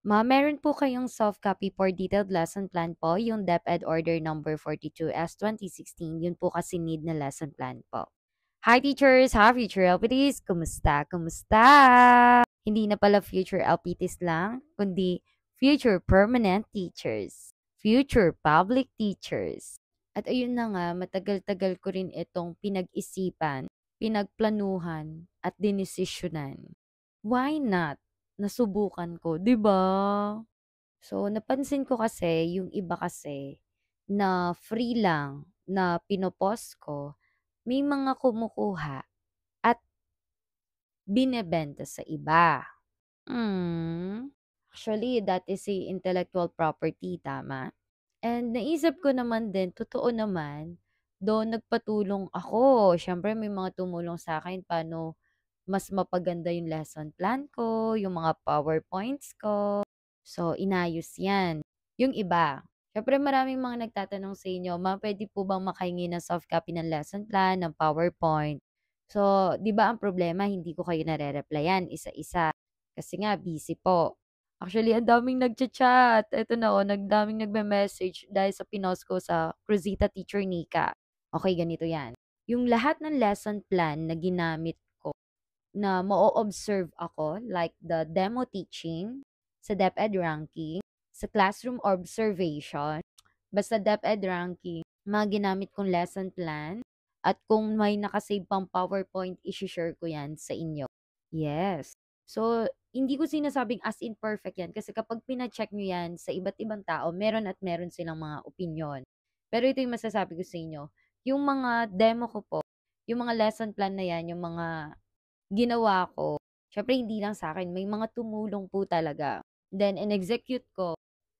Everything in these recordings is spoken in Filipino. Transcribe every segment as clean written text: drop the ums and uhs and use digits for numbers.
Meron po kayong soft copy for detailed lesson plan po, yung DepEd Order number 42S 2016, yun po kasi need na lesson plan po. Hi teachers! Hi future LPTs! Kumusta? Kumusta? Hindi na pala future LPTs lang, kundi future permanent teachers. Future public teachers. At ayun na nga, matagal-tagal ko rin itong pinag-isipan, pinagplanuhan, at dinesisyonan. Why not? Nasubukan ko, 'di ba? So, napansin ko kasi, yung iba kasi, na free lang, na pinopost ko, may mga kumukuha at binebenta sa iba. Hmm. Actually, that is a intellectual property, tama? And naisip ko naman din, totoo naman, though nagpatulong ako. Siyempre, may mga tumulong sa akin paano mas mapaganda yung lesson plan ko, yung mga PowerPoints ko. So, inayos yan. Yung iba, siyempre maraming mga nagtatanong sa inyo, "Ma'am, puwede po bang makahingi ng soft copy ng lesson plan, ng PowerPoint?" So, 'di ba ang problema hindi ko kayo nare-replyan isa-isa, kasi nga busy po. Actually, ang daming nagcha-chat, eto na, oh, daming nagme-message dahil sa pinost ko sa Cruzita Teacher Nika. Okey, ganito 'yan, yung lahat ng lesson plan na ginamit ko na ma-o-observe ako, like the demo teaching, sa DepEd ranking, sa classroom observation, basta DepEd ranking, mga ginamit kong lesson plan, at kung may naka-save pang PowerPoint, ishi-share ko 'yan sa inyo. Yes. So, hindi ko sinasabing as in perfect 'yan kasi kapag pina-check niyo 'yan sa iba't ibang tao, meron at meron silang mga opinyon. Pero ito yung masasabi ko sa inyo, yung mga demo ko po, yung mga lesson plan na 'yan, yung mga ginawa ko, siyempre hindi lang sa akin, may mga tumulong po talaga. Then in-execute ko,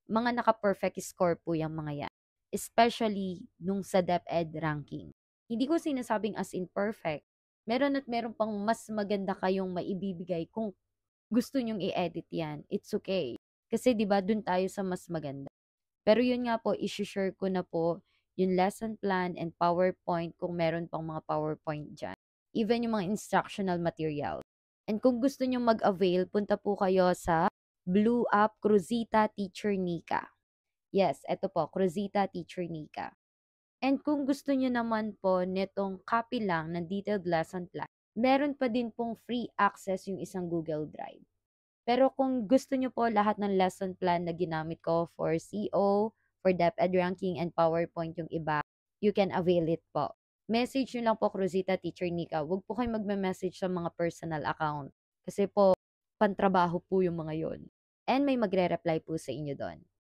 mga naka-perfect score po yang mga 'yan, especially nung sa DepEd ranking. Hindi ko sinasabing as in perfect, meron at meron pang mas maganda kayong maibibigay kung gusto niyong i-edit 'yan, it's okay. Kasi 'di ba dun tayo sa mas maganda. Pero yun nga po, ishi-share ko na po yung lesson plan and PowerPoint kung meron pang mga PowerPoint diyan. Even yung mga instructional material. And kung gusto niyo mag-avail, punta po kayo sa Blue App Cruzita Teacher Nika. Yes, eto po, Cruzita Teacher Nika. And kung gusto niyo naman po nitong copy lang ng detailed lesson plan, meron pa din pong free access yung isang Google Drive. Pero kung gusto niyo po lahat ng lesson plan na ginamit ko for CO, for DepEd ranking, and PowerPoint yung iba, you can avail it po. Message niyo lang po Cruzita Teacher Nika. Huwag po kayong magme-message sa mga personal account. Kasi po, pantrabaho po yung mga yon. And may magre-reply po sa inyo doon.